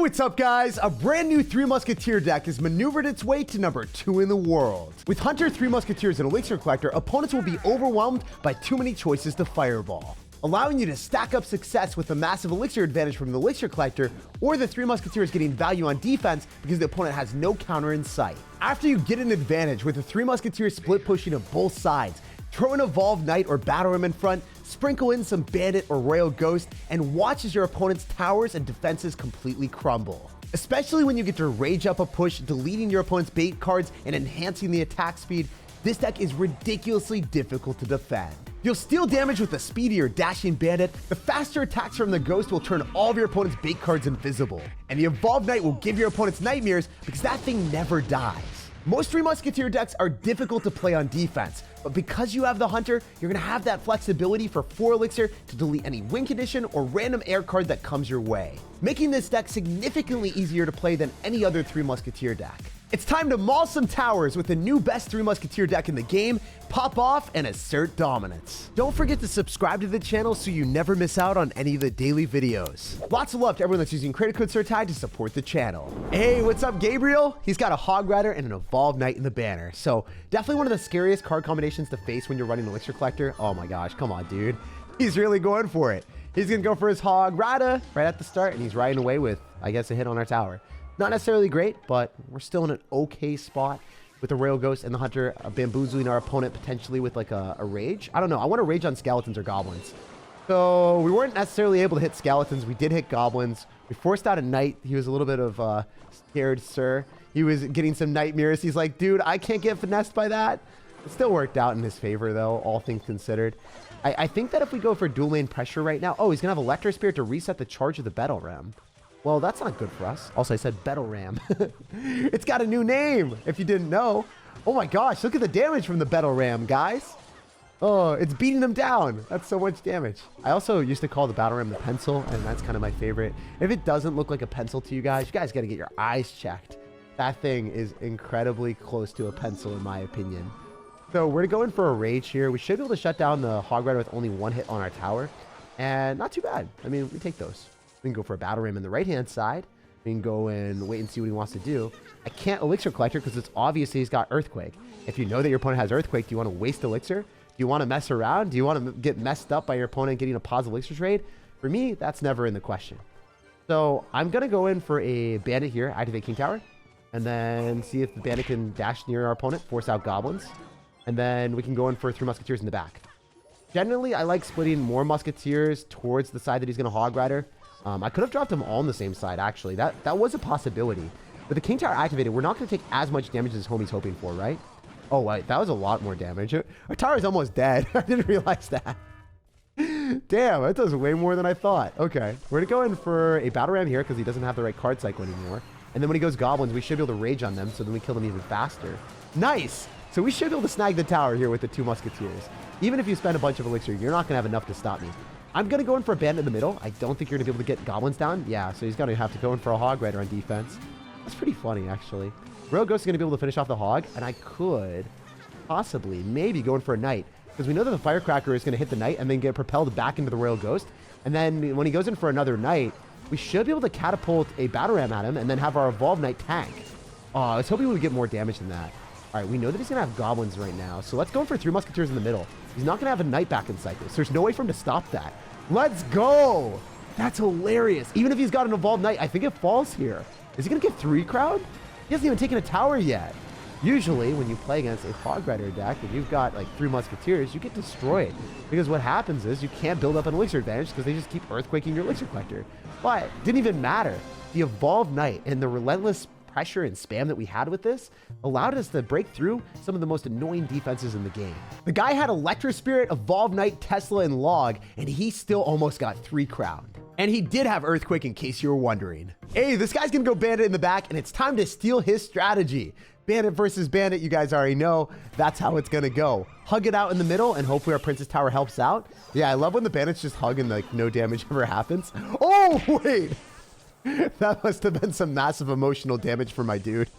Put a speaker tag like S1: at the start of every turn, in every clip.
S1: what's up guys? A brand new Three Musketeer deck has maneuvered its way to number 2 in the world. With Hunter, Three Musketeers, and Elixir Collector, opponents will be overwhelmed by too many choices to fireball, allowing you to stack up success with a massive Elixir advantage from the Elixir Collector, or the Three Musketeers getting value on defense because the opponent has no counter in sight. After you get an advantage with the Three Musketeers split pushing to both sides, throw an Evolved Knight or Battle Ram in front, sprinkle in some Bandit or Royal Ghost, and watch as your opponent's towers and defenses completely crumble. Especially when you get to rage up a push, deleting your opponent's bait cards and enhancing the attack speed, this deck is ridiculously difficult to defend. You'll steal damage with the speedier dashing Bandit, the faster attacks from the Ghost will turn all of your opponent's bait cards invisible, and the Evolved Knight will give your opponents nightmares because that thing never dies. Most Three Musketeer decks are difficult to play on defense, but because you have the Hunter, you're going to have that flexibility for 4 Elixir to delete any win condition or random air card that comes your way, making this deck significantly easier to play than any other Three Musketeer deck. It's time to maul some towers with the new best Three Musketeer deck in the game, pop off, and assert dominance. Don't forget to subscribe to the channel so you never miss out on any of the daily videos. Lots of love to everyone that's using credit code SirTag to support the channel. Hey, what's up, Gabriel? He's got a Hog Rider and an Evolved Knight in the banner, so definitely one of the scariest card combinations to face when you're running Elixir Collector. Oh my gosh, come on, dude. He's really going for it. He's gonna go for his Hog Rider right at the start, and he's riding away with, I guess, a hit on our tower. Not necessarily great, but we're still in an okay spot with the Royal Ghost and the Hunter bamboozling our opponent potentially with like a rage. I don't know. I want to rage on skeletons or goblins. So we weren't necessarily able to hit skeletons. We did hit goblins. We forced out a knight. He was a little bit of scared, sir. He was getting some nightmares. He's like, dude, I can't get finessed by that. It still worked out in his favor, though, all things considered. I think that if we go for dual lane pressure right now... Oh, he's going to have Electro Spirit to reset the charge of the Battle Ram. Well, that's not good for us. Also, I said Battle Ram. It's got a new name, if you didn't know. Oh my gosh, look at the damage from the Battle Ram, guys. Oh, it's beating them down. That's so much damage. I also used to call the Battle Ram the pencil, and that's kind of my favorite. If it doesn't look like a pencil to you guys got to get your eyes checked. That thing is incredibly close to a pencil, in my opinion. So we're going for a rage here. We should be able to shut down the Hog Rider with only 1 hit on our tower. And not too bad. I mean, we take those. We can go for a Battle Ram in the right-hand side. We can go and wait and see what he wants to do. I can't Elixir Collector because it's obvious he's got Earthquake. If you know that your opponent has Earthquake, do you want to waste Elixir? Do you want to mess around? Do you want to get messed up by your opponent getting a positive Elixir trade? For me, that's never in the question. So I'm going to go in for a Bandit here, activate King Tower, and then see if the Bandit can dash near our opponent, force out Goblins, and then we can go in for 3 Musketeers in the back. Generally, I like splitting more Musketeers towards the side that he's going to Hog Rider. I could have dropped them all on the same side, actually. That was a possibility. With the King Tower activated, we're not going to take as much damage as homie's hoping for, right? Oh, wait, that was a lot more damage. Our tower is almost dead. I didn't realize that. Damn, that does way more than I thought. Okay, we're going to go in for a Battle Ram here because he doesn't have the right card cycle anymore. And then when he goes Goblins, we should be able to rage on them, so then we kill them even faster. Nice! So we should be able to snag the tower here with the 2 Musketeers. Even if you spend a bunch of Elixir, you're not going to have enough to stop me. I'm going to go in for a Bandit in the middle. I don't think you're going to be able to get Goblins down. Yeah, so he's going to have to go in for a Hog Rider on defense. That's pretty funny, actually. Royal Ghost is going to be able to finish off the Hog, and I could possibly, maybe go in for a Knight, because we know that the Firecracker is going to hit the Knight and then get propelled back into the Royal Ghost. And then when he goes in for another Knight, we should be able to catapult a Battle Ram at him and then have our Evolved Knight tank. Oh, I was hoping we would get more damage than that. All right, we know that he's going to have Goblins right now, so let's go in for 3 Musketeers in the middle. He's not going to have a Knight back in Cycles, so there's no way for him to stop that. Let's go! That's hilarious. Even if he's got an Evolved Knight, I think it falls here. Is he going to get 3 crowd? He hasn't even taken a tower yet. Usually, when you play against a Hog Rider deck, if you've got like 3 Musketeers, you get destroyed. Because what happens is you can't build up an Elixir advantage because they just keep Earthquaking your Elixir Collector. But it didn't even matter. The Evolved Knight and the relentless pressure and spam that we had with this allowed us to break through some of the most annoying defenses in the game. The guy had Electro Spirit, Evolved Knight, Tesla, and Log, and he still almost got 3 crown. And he did have Earthquake, in case you were wondering. Hey, this guy's gonna go Bandit in the back, and it's time to steal his strategy. Bandit versus Bandit, you guys already know. That's how it's gonna go. Hug it out in the middle, and hopefully our Princess Tower helps out. Yeah, I love when the Bandits just hug and like no damage ever happens. Oh, wait! That must have been some massive emotional damage for my dude.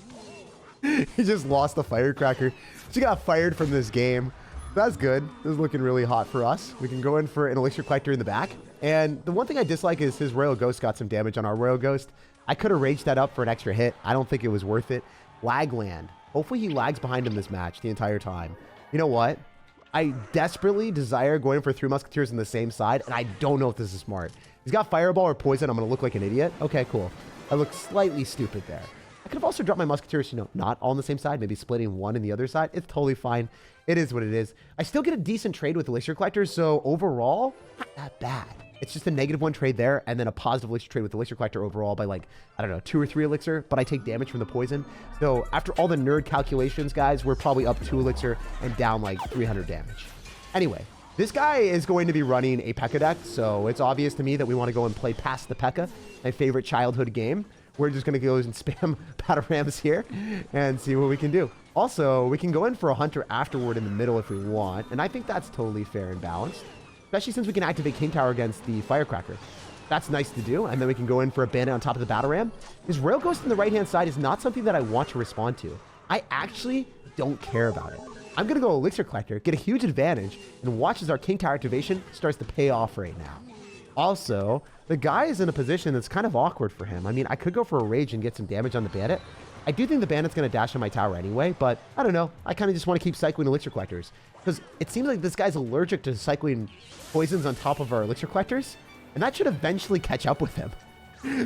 S1: He just lost the Firecracker. She got fired from this game. That's good. This is looking really hot for us. We can go in for an Elixir Collector in the back. And the one thing I dislike is his Royal Ghost got some damage on our Royal Ghost. I could have raged that up for an extra hit. I don't think it was worth it. Lag land. Hopefully he lags behind him this match the entire time. You know what? I desperately desire going for 3 Musketeers on the same side, and I don't know if this is smart. He's got Fireball or Poison. I'm going to look like an idiot. Okay, cool. I look slightly stupid there. I could have also dropped my Musketeers, you know, not all on the same side, maybe splitting one in the other side. It's totally fine. It is what it is. I still get a decent trade with Elixir Collectors, so overall, not that bad. It's just a -1 trade there, and then a positive Elixir trade with Elixir Collector overall by like, I don't know, 2 or 3 Elixir, but I take damage from the poison. So after all the nerd calculations, guys, we're probably up 2 Elixir and down like 300 damage. Anyway, this guy is going to be running a Pekka deck, so it's obvious to me that we want to go and play past the Pekka, my favorite childhood game. We're just going to go and spam battle rams here and see what we can do. Also, we can go in for a Hunter afterward in the middle if we want, and I think that's totally fair and balanced, especially since we can activate King Tower against the Firecracker. That's nice to do, and then we can go in for a Bandit on top of the battle ram. His Rail Ghost on the right-hand side is not something that I want to respond to. I actually don't care about it. I'm going to go Elixir Collector, get a huge advantage, and watch as our King Tower activation starts to pay off right now. Also, the guy is in a position that's kind of awkward for him. I mean, I could go for a Rage and get some damage on the Bandit. I do think the Bandit's going to dash on my tower anyway, but I don't know. I kind of just want to keep cycling Elixir Collectors, because it seems like this guy's allergic to cycling poisons on top of our Elixir Collectors, and that should eventually catch up with him.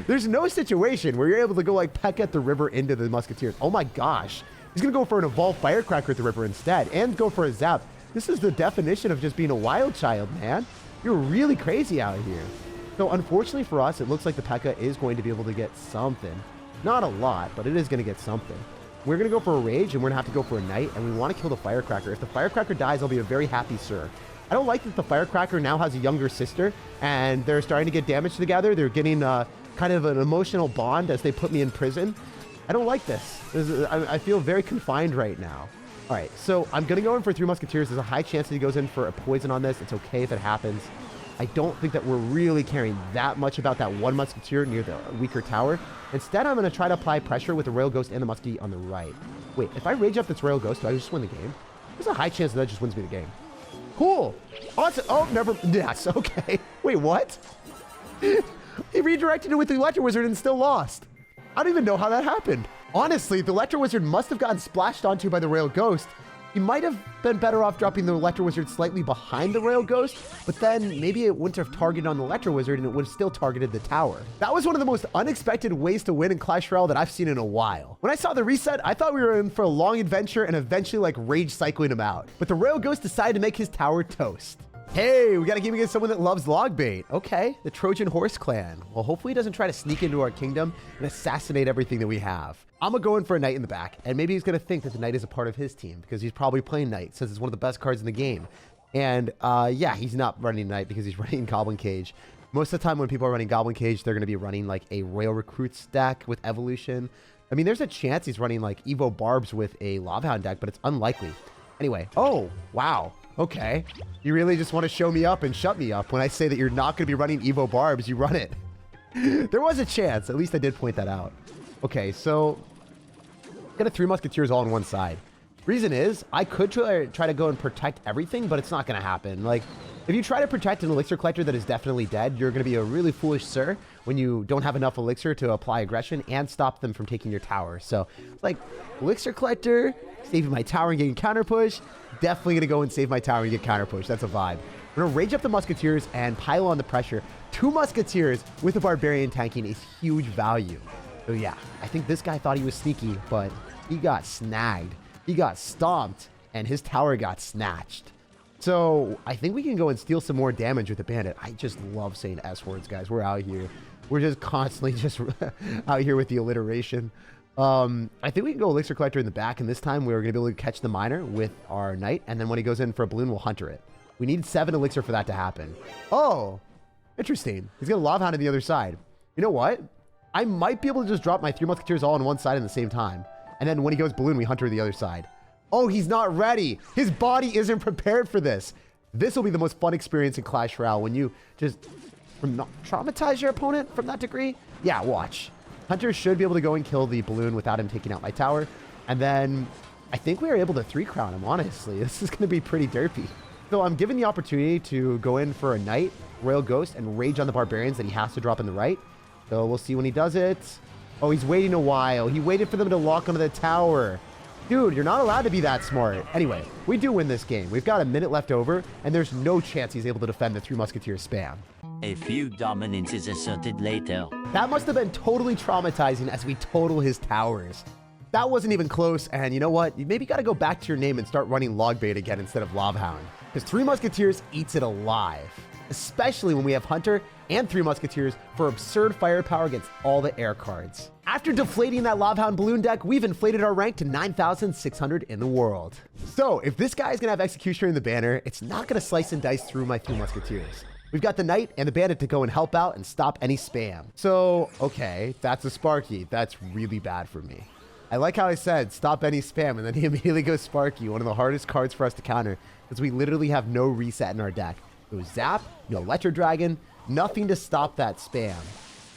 S1: There's no situation where you're able to go like Pekka at the river into the Musketeers. Oh my gosh. He's going to go for an Evolved Firecracker at the river instead, and go for a Zap. This is the definition of just being a wild child, man. You're really crazy out here. So unfortunately for us, it looks like the Pekka is going to be able to get something. Not a lot, but it is going to get something. We're going to go for a Rage, and we're going to have to go for a Knight, and we want to kill the Firecracker. If the Firecracker dies, I'll be a very happy sir. I don't like that the Firecracker now has a younger sister, and they're starting to get damage together. They're getting kind of an emotional bond as they put me in prison. I don't like this. I feel very confined right now. All right, so I'm going to go in for 3 Musketeers. There's a high chance that he goes in for a Poison on this. It's okay if it happens. I don't think that we're really caring that much about that 1 Musketeer near the weaker tower. Instead, I'm going to try to apply pressure with the Rail Ghost and the Muskie on the right. Wait, if I rage up this Rail Ghost, do I just win the game? There's a high chance that just wins me the game. Cool. Awesome. Oh, never. Yes, okay. Wait, what? He redirected it with the Electro Wizard and still lost. I don't even know how that happened. Honestly, the Electro Wizard must have gotten splashed onto by the Rail Ghost. He might have been better off dropping the Electro Wizard slightly behind the Rail Ghost, but then maybe it wouldn't have targeted on the Electro Wizard and it would have still targeted the tower. That was one of the most unexpected ways to win in Clash Royale that I've seen in a while. When I saw the reset, I thought we were in for a long adventure and eventually like rage cycling him out. But the Rail Ghost decided to make his tower toast. Hey, we got a game against someone that loves log bait. Okay, the Trojan Horse Clan. Well, hopefully he doesn't try to sneak into our kingdom and assassinate everything that we have. I'm gonna go in for a Knight in the back, and maybe he's gonna think that the Knight is a part of his team because he's probably playing Knight, since it's one of the best cards in the game. And yeah, he's not running Knight because he's running Goblin Cage. Most of the time when people are running Goblin Cage, they're gonna be running like a Royal Recruits deck with Evolution. I mean, there's a chance he's running like Evo Barbs with a Lovehound deck, but it's unlikely. Anyway, oh, wow. Okay. You really just want to show me up and shut me up. When I say that you're not going to be running Evo Barbs, you run it. There was a chance. At least I did point that out. Okay, so got a 3 Musketeers all on one side. Reason is, I could try to go and protect everything, but it's not going to happen. Like, if you try to protect an Elixir Collector that is definitely dead, you're going to be a really foolish sir when you don't have enough Elixir to apply aggression and stop them from taking your tower. So, like, Elixir Collector, saving my tower and getting counter push. Definitely going to go and save my tower and get counter push. That's a vibe. We're going to rage up the Musketeers and pile on the pressure. 2 Musketeers with a Barbarian tanking is huge value. So yeah, I think this guy thought he was sneaky, but he got snagged. He got stomped, and his tower got snatched. So I think we can go and steal some more damage with the Bandit. I just love saying S words, guys. We're out here. We're just constantly just out here with the alliteration. I think we can go Elixir Collector in the back, and this time we're going to be able to catch the Miner with our Knight, and then when he goes in for a balloon, we'll Hunter it. We need 7 Elixir for that to happen. Oh, interesting. He's got a Lovehound on the other side. You know what? I might be able to just drop my 3 Musketeers all on one side at the same time, and then when he goes balloon, we Hunter the other side. Oh, he's not ready. His body isn't prepared for this. This will be the most fun experience in Clash Royale when you just traumatize your opponent from that degree. Yeah, watch. Hunter should be able to go and kill the balloon without him taking out my tower. And then I think we are able to 3-crown him, honestly. This is going to be pretty derpy. So I'm given the opportunity to go in for a Knight, Royal Ghost, and rage on the Barbarians that he has to drop in the right. So we'll see when he does it. Oh, he's waiting a while. He waited for them to lock onto the tower. Dude, you're not allowed to be that smart. Anyway, we do win this game. We've got a minute left over, and there's no chance he's able to defend the Three Musketeers spam.
S2: A few dominance is asserted later.
S1: That must have been totally traumatizing as we total his towers. That wasn't even close, and you know what? You maybe got to go back to your name and start running log bait again instead of Lobhound. Because Three Musketeers eats it alive. Especially when we have Hunter and Three Musketeers for absurd firepower against all the air cards. After deflating that Lobhound balloon deck, we've inflated our rank to 9,600 in the world. So if this guy's gonna have Executioner in the banner, it's not gonna slice and dice through my Three Musketeers. We've got the Knight and the Bandit to go and help out and stop any spam. So, okay, that's a Sparky. That's really bad for me. I like how I said, stop any spam, and then he immediately goes Sparky, one of the hardest cards for us to counter, because we literally have no reset in our deck. It was Zap, no Electro Dragon, nothing to stop that spam.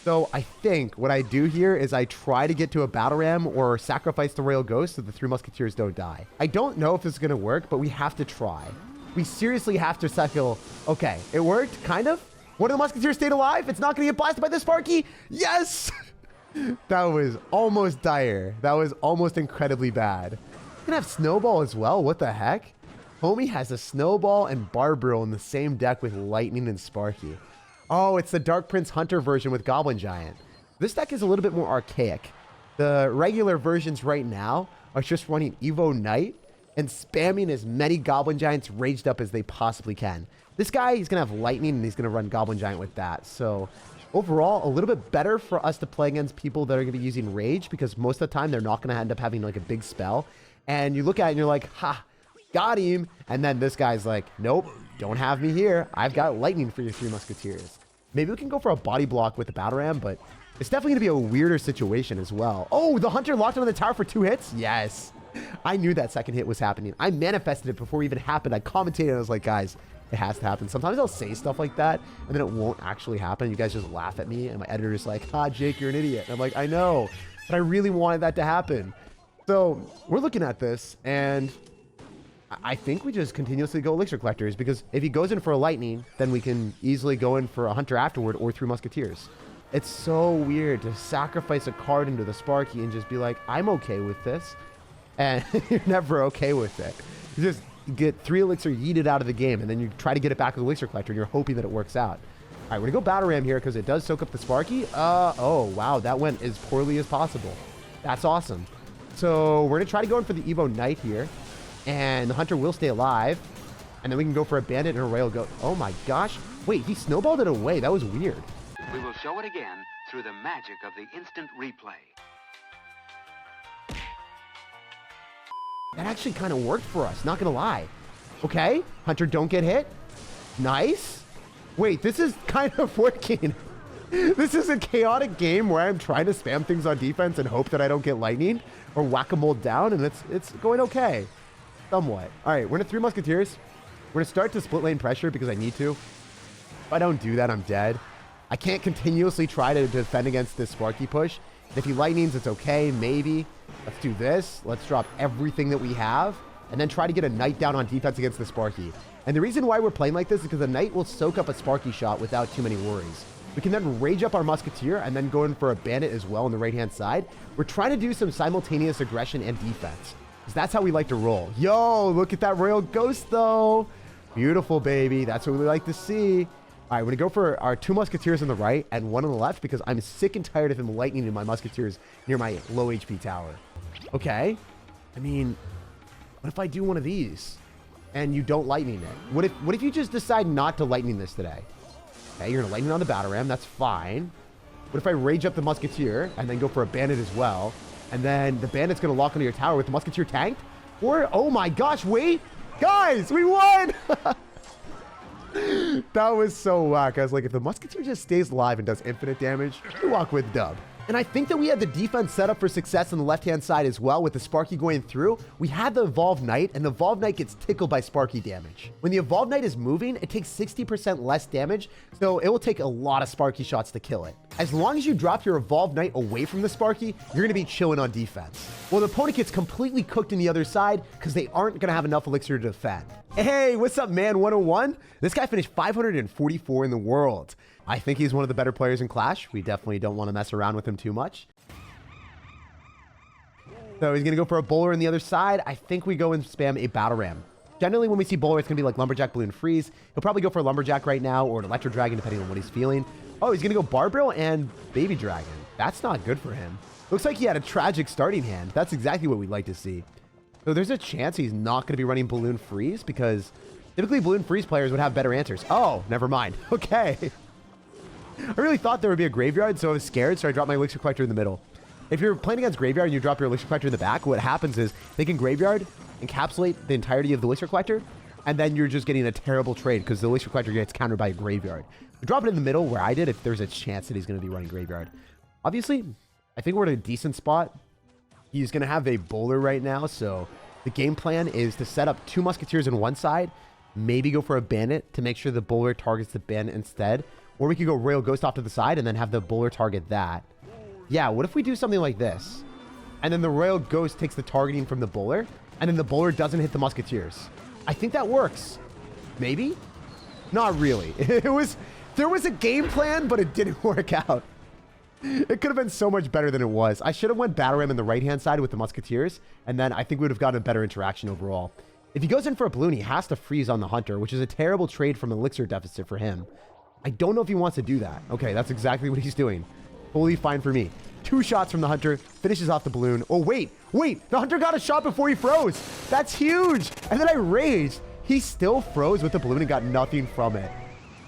S1: So I think what I do here is I try to get to a Battle Ram or sacrifice the Royal Ghost so the Three Musketeers don't die. I don't know if this is going to work, but we have to try. We seriously have to cycle. Okay, it worked, kind of. One of the Musketeers stayed alive. It's not going to get blasted by the Sparky. Yes! That was almost dire. That was almost incredibly bad. We're going to have Snowball as well. What the heck? Homie has a Snowball and Barbarill in the same deck with Lightning and Sparky. Oh, it's the Dark Prince Hunter version with Goblin Giant. This deck is a little bit more archaic. The regular versions right now are just running Evo Knight and spamming as many Goblin Giants raged up as they possibly can. This guy, he's going to have Lightning and he's going to run Goblin Giant with that. So overall, a little bit better for us to play against people that are going to be using Rage because most of the time they're not going to end up having like a big spell. And you look at it and you're like, ha, got him. And then this guy's like, nope, don't have me here. I've got Lightning for your Three Musketeers. Maybe we can go for a body block with the Battle Ram, but it's definitely going to be a weirder situation as well. Oh, the Hunter locked onto the tower for 2 hits? Yes. I knew that second hit was happening. I manifested it before it even happened. I commentated and I was like, guys, it has to happen. Sometimes I'll say stuff like that and then it won't actually happen. You guys just laugh at me and my editor's like, ha, Jake, you're an idiot. And I'm like, I know, but I really wanted that to happen. So we're looking at this and I think we just continuously go Elixir Collectors because if he goes in for a Lightning, then we can easily go in for a Hunter afterward or Three Musketeers. It's so weird to sacrifice a card into the Sparky and just be like, I'm okay with this. And you're never okay with it. You just get 3 Elixir yeeted out of the game and then you try to get it back with Elixir Collector and you're hoping that it works out. All right, we're going to go Battle Ram here because it does soak up the Sparky. Oh, wow, that went as poorly as possible. That's awesome. So we're going to try to go in for the Evo Knight here. And the Hunter will stay alive. And then we can go for a Bandit and a Royal Goat. Oh my gosh. Wait, he snowballed it away. That was weird.
S3: We will show it again through the magic of the instant replay.
S1: That actually kind of worked for us, not gonna lie. Okay, Hunter, don't get hit. Nice. Wait, this is kind of working. This is a chaotic game where I'm trying to spam things on defense and hope that I don't get Lightning or whack-a-mole down, and it's going okay. Somewhat. All right, we're gonna Three Musketeers. We're gonna start to split lane pressure because I need to. If I don't do that, I'm dead. I can't continuously try to defend against this Sparky push. If he Lightnings, it's okay, maybe. Let's do this. Let's drop everything that we have and then try to get a Knight down on defense against the Sparky. And the reason why we're playing like this is because the Knight will soak up a Sparky shot without too many worries. We can then rage up our Musketeer and then go in for a Bandit as well on the right-hand side. We're trying to do some simultaneous aggression and defense. Because that's how we like to roll. Yo, look at that Royal Ghost, though. Beautiful, baby. That's what we like to see. All right, we're going to go for our 2 Musketeers on the right and 1 on the left because I'm sick and tired of him lightning in my Musketeers near my low HP tower. Okay. I mean, what if I do one of these and you don't lightning it? What if you just decide not to lightning this today? Okay, you're going to lightning on the Battle Ram. That's fine. What if I rage up the Musketeer and then go for a Bandit as well? And then the Bandit's going to lock onto your tower with the Musketeer tanked? Or, oh my gosh, wait. Guys, we won. That was so whack. I was like, if the Musketeer just stays alive and does infinite damage, we walk with dub. And I think that we had the defense set up for success on the left-hand side as well with the Sparky going through. We had the Evolved Knight, and the Evolved Knight gets tickled by Sparky damage. When the Evolved Knight is moving, it takes 60% less damage, so it will take a lot of Sparky shots to kill it. As long as you drop your Evolved Knight away from the Sparky, you're going to be chilling on defense. Well, the opponent gets completely cooked in the other side because they aren't going to have enough elixir to defend. Hey, what's up, man? 101? This guy finished 544 in the world. I think he's one of the better players in Clash. We definitely don't want to mess around with him too much. So he's going to go for a bowler on the other side. I think we go and spam a battle ram. Generally, when we see bowler, it's going to be like lumberjack, balloon, freeze. He'll probably go for a lumberjack right now or an electro dragon, depending on what he's feeling. Oh, he's going to go barbarill and baby dragon. That's not good for him. Looks like he had a tragic starting hand. That's exactly what we'd like to see. So there's a chance he's not going to be running balloon freeze because typically balloon freeze players would have better answers. Oh, never mind. Okay. I really thought there would be a graveyard, so I was scared, so I dropped my elixir collector in the middle. If you're playing against graveyard and you drop your elixir collector in the back, what happens is they can graveyard, encapsulate the entirety of the elixir collector, and then you're just getting a terrible trade because the elixir collector gets countered by a graveyard. You drop it in the middle where I did if there's a chance that he's going to be running graveyard. Obviously, I think we're in a decent spot. He's going to have a bowler right now, so the game plan is to set up 2 musketeers on one side, maybe go for a bandit to make sure the bowler targets the bandit instead, or we could go Royal Ghost off to the side and then have the bowler target that. Yeah, what if we do something like this? And then the Royal Ghost takes the targeting from the bowler, and then the bowler doesn't hit the musketeers. I think that works. Maybe? Not really. There was a game plan, but it didn't work out. It could have been so much better than it was. I should have went battle ram in the right-hand side with the musketeers, and then I think we would have gotten a better interaction overall. If he goes in for a balloon, he has to freeze on the hunter, which is a terrible trade from elixir deficit for him. I don't know if he wants to do that. Okay, that's exactly what he's doing. Totally fine for me. 2 shots from the hunter, finishes off the balloon. Oh, wait, the hunter got a shot before he froze. That's huge. And then I raged. He still froze with the balloon and got nothing from it.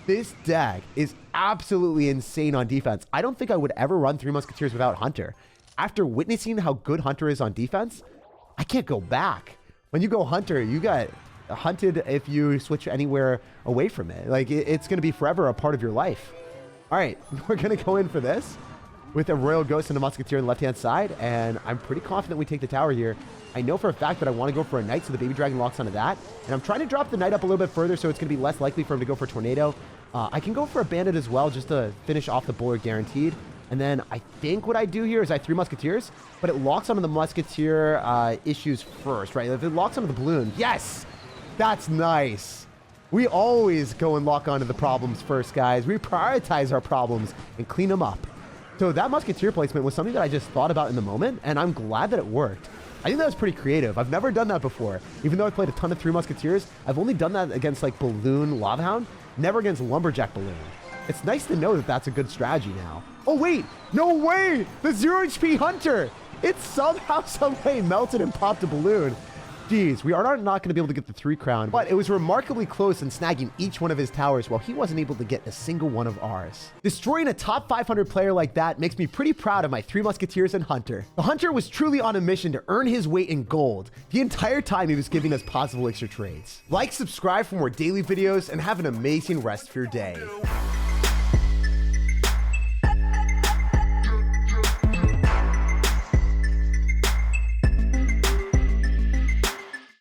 S1: This deck is absolutely insane on defense. I don't think I would ever run 3 musketeers without hunter. After witnessing how good hunter is on defense, I can't go back. When you go hunter, you got hunted if you switch anywhere away from it. Like, it's going to be forever a part of your life. All right, we're going to go in for this with a Royal Ghost and a Musketeer on the left-hand side, and I'm pretty confident we take the tower here. I know for a fact that I want to go for a Knight, so the Baby Dragon locks onto that, and I'm trying to drop the Knight up a little bit further, so it's going to be less likely for him to go for Tornado. I can go for a Bandit as well, just to finish off the bowler guaranteed, and then I think what I do here is I 3 Musketeers, but it locks onto the Musketeer issues first, right? If it locks onto the balloon, yes! That's nice. We always go and lock onto the problems first, guys. We prioritize our problems and clean them up. So that Musketeer placement was something that I just thought about in the moment, and I'm glad that it worked. I think that was pretty creative. I've never done that before. Even though I played a ton of 3 Musketeers, I've only done that against like Balloon Lava Hound, never against Lumberjack Balloon. It's nice to know that that's a good strategy now. Oh wait, no way! The 0 HP Hunter! It somehow, some way melted and popped a balloon. Jeez, we are not going to be able to get the 3 crown, but it was remarkably close in snagging each one of his towers while he wasn't able to get a single one of ours. Destroying a top 500 player like that makes me pretty proud of my 3 Musketeers and Hunter. The Hunter was truly on a mission to earn his weight in gold the entire time he was giving us positive elixir trades. Like, subscribe for more daily videos, and have an amazing rest of your day.